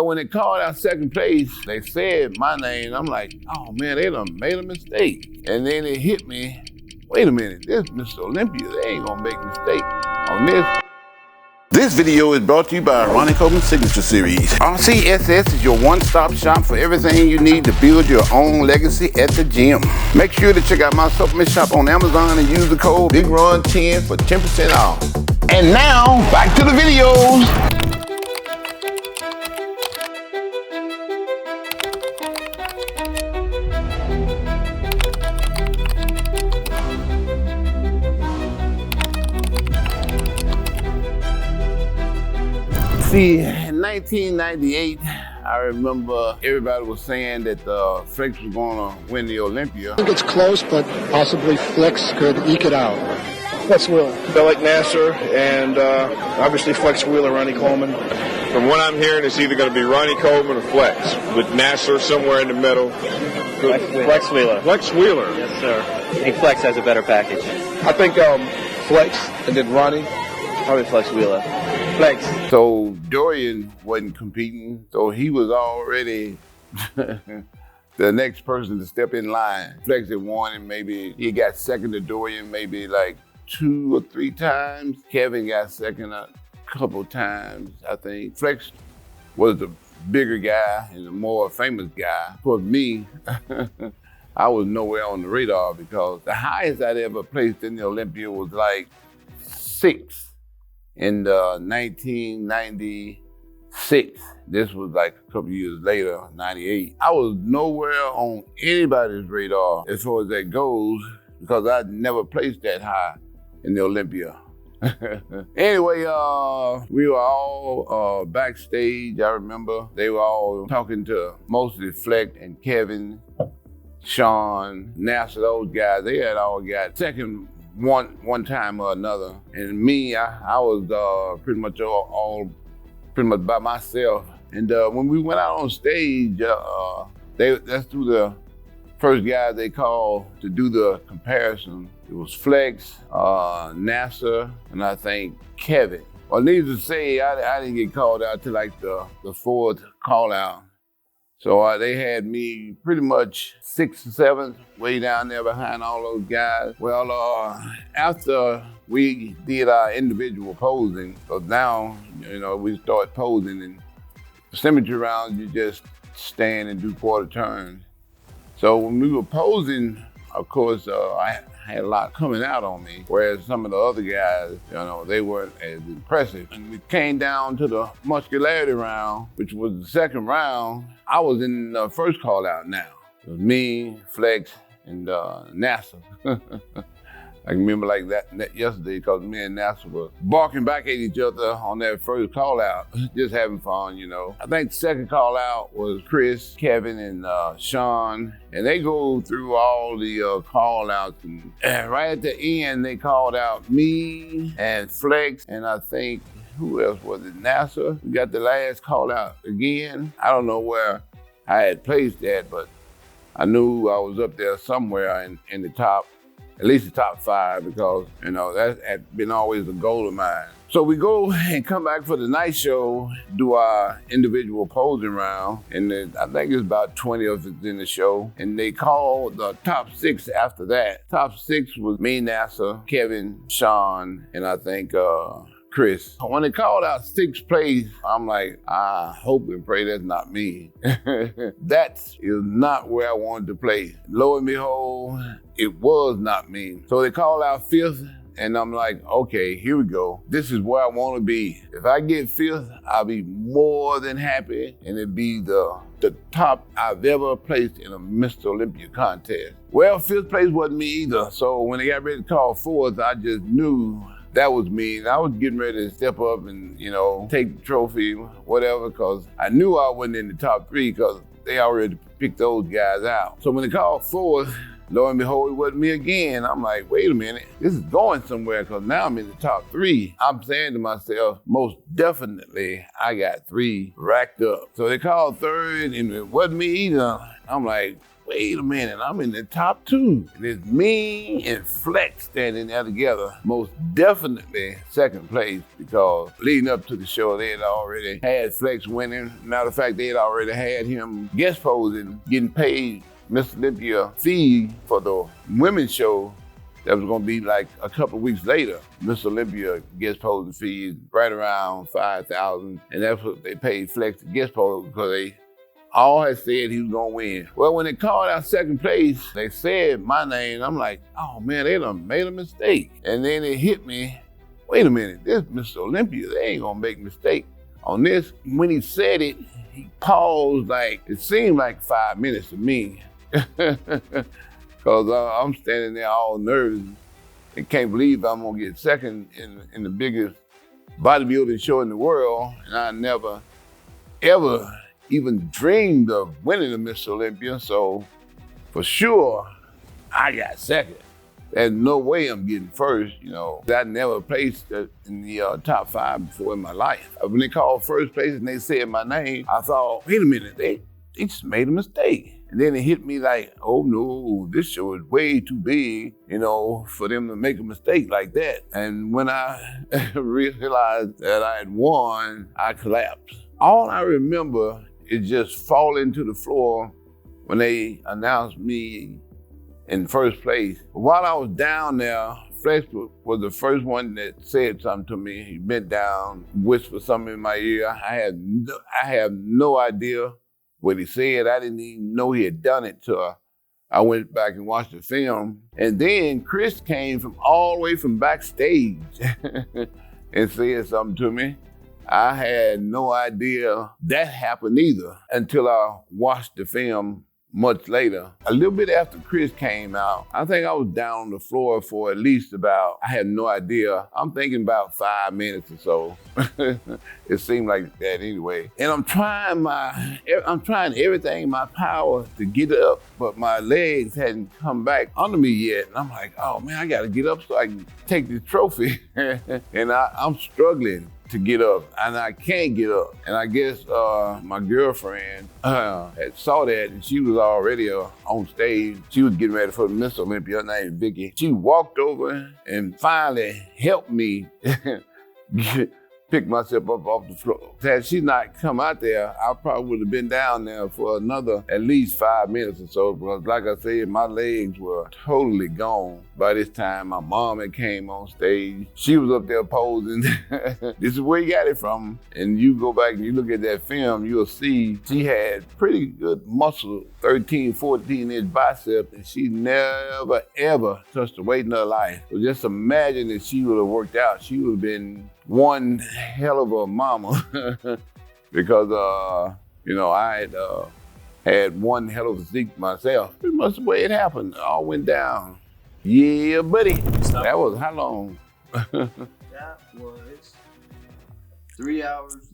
Well, when they called out second place, they said my name. I'm like, oh man, they done made a mistake. And then it hit me, wait a minute, this Mr. Olympia, they ain't gonna make a mistake on this. This video is brought to you by Ronnie Coleman Signature Series. RCSS is your one-stop shop for everything you need to build your own legacy at the gym. Make sure to check out my supplement shop on Amazon and use the code BIGRUN10 for 10% off. And now, back to the videos. See, in 1998, I remember everybody was saying that Flex was gonna win the Olympia. I think it's close, but possibly Flex could eke it out. Flex Wheeler. Felt like Nasser and obviously Flex Wheeler, Ronnie Coleman. From what I'm hearing, it's either going to be Ronnie Coleman or Flex, with Nasser somewhere in the middle. Flex Wheeler. Flex Wheeler. Yes, sir. I think Flex has a better package. I think Flex and then Ronnie. Probably Flex Wheeler. Flex. So Dorian wasn't competing, so he was already the next person to step in line. Flex had won, and maybe he got second to Dorian maybe like 2 or 3 times. Kevin got second a couple times, I think. Flex was the bigger guy and the more famous guy. For me, I was nowhere on the radar because the highest I'd ever placed in the Olympia was like 6th. In 1996, this was like a couple years later, 98. I was nowhere on anybody's radar as far as that goes because I'd never placed that high in the Olympia. Anyway, we were all backstage. I remember they were all talking to mostly Fleck and Kevin, Sean, Nasser, those guys. They had all got second one time or another, and me, I was pretty much by myself. And when we went out on stage, that's through the first guy they called to do the comparison. It was Flex, Nasser, and I think Kevin. Well, needless to say, I didn't get called out till like the 4th call out. So they had me pretty much 6th or 7th, way down there behind all those guys. Well, after we did our individual posing, so now, we start posing, and the symmetry rounds, you just stand and do quarter turns. So when we were posing, of course, I had a lot coming out on me, whereas some of the other guys, they weren't as impressive. And we came down to the muscularity round, which was the second round. I was in the first call out now. It was me, Flex, and Nasser. I can remember like that yesterday because me and Nasser were barking back at each other on that first call out, just having fun, I think the second call out was Chris, Kevin, and Sean, and they go through all the call outs, and right at the end, they called out me and Flex, and I think, who else was it, Nasser? We got the last call out again. I don't know where I had placed that, but I knew I was up there somewhere in the top, at least the top 5, because, that had been always a goal of mine. So we go and come back for the night show, do our individual posing round, and then I think it's about 20 of us in the show, and they called the top 6 after that. Top 6 was me, Nasser, Kevin, Sean, and I think Chris. When they called out 6th place, I'm like, I hope and pray that's not me. That is not where I wanted to play. Lo and behold, it was not me. So they called out 5th, and I'm like, okay, here we go. This is where I want to be. If I get 5th, I'll be more than happy, and it'd be the top I've ever placed in a Mr. Olympia contest. Well, 5th place wasn't me either, so when they got ready to call 4th, I just knew that was me, and I was getting ready to step up and, take the trophy, whatever, because I knew I wasn't in the top 3 because they already picked those guys out. So when they called 4th, lo and behold, it wasn't me again. I'm like, wait a minute, this is going somewhere because now I'm in the top 3. I'm saying to myself, most definitely, I got 3 racked up. So they called 3rd, and it wasn't me either. I'm like, wait a minute, I'm in the top 2. And it's me and Flex standing there together. Most definitely second place, because leading up to the show, they had already had Flex winning. Matter of fact, they had already had him guest posing, getting paid Mr. Olympia fee for the women's show. That was gonna be like a couple of weeks later. Mr. Olympia guest posing fees right around $5,000, and that's what they paid Flex to guest pose, because they all had said he was gonna win. Well, when they called out second place, they said my name. I'm like, oh man, they done made a mistake. And then it hit me, wait a minute, this Mr. Olympia, they ain't gonna make a mistake on this. When he said it, he paused like, it seemed like 5 minutes to me. Because I'm standing there all nervous and can't believe I'm gonna get second in the biggest bodybuilding show in the world. And I never, ever even dreamed of winning the Mr. Olympia. So for sure, I got second. There's no way I'm getting first, you know. I never placed in the top 5 before in my life. When they called first place and they said my name, I thought, wait a minute, they just made a mistake. And then it hit me like, oh no, this show is way too big, you know, for them to make a mistake like that. And when I realized that I had won, I collapsed. All I remember is just falling to the floor when they announced me in first place. While I was down there, Flex was the first one that said something to me. He bent down, whispered something in my ear. I have no idea what he said. I didn't even know he had done it till I went back and watched the film. And then Chris came from all the way from Backstage and said something to me. I had no idea that happened either until I watched the film much later. A little bit after Chris came out, I think I was down on the floor for at least about, I had no idea, I'm thinking about 5 minutes or so. It seemed like that anyway. And I'm trying everything in my power to get up, but my legs hadn't come back under me yet. And I'm like, oh man, I gotta get up so I can take this trophy. And I'm struggling to get up, and I can't get up. And I guess my girlfriend had saw that, and she was already on stage. She was getting ready for Mr. Olympia. Her name is Vicky. She walked over and finally helped me pick myself up off the floor. Had she not come out there, I probably would have been down there for another at least 5 minutes or so, because like I said, my legs were totally gone. By this time, my mom had came on stage. She was up there posing. This is where you got it from. And you go back and you look at that film, you'll see she had pretty good muscle, 13, 14-inch bicep, and she never, ever touched a weight in her life. So just imagine if she would have worked out. She would have been one hell of a mama because, you know, I had one hell of a physique myself. Pretty much the way it happened. It all went down. Yeah, buddy. That was how long? That was 3 hours.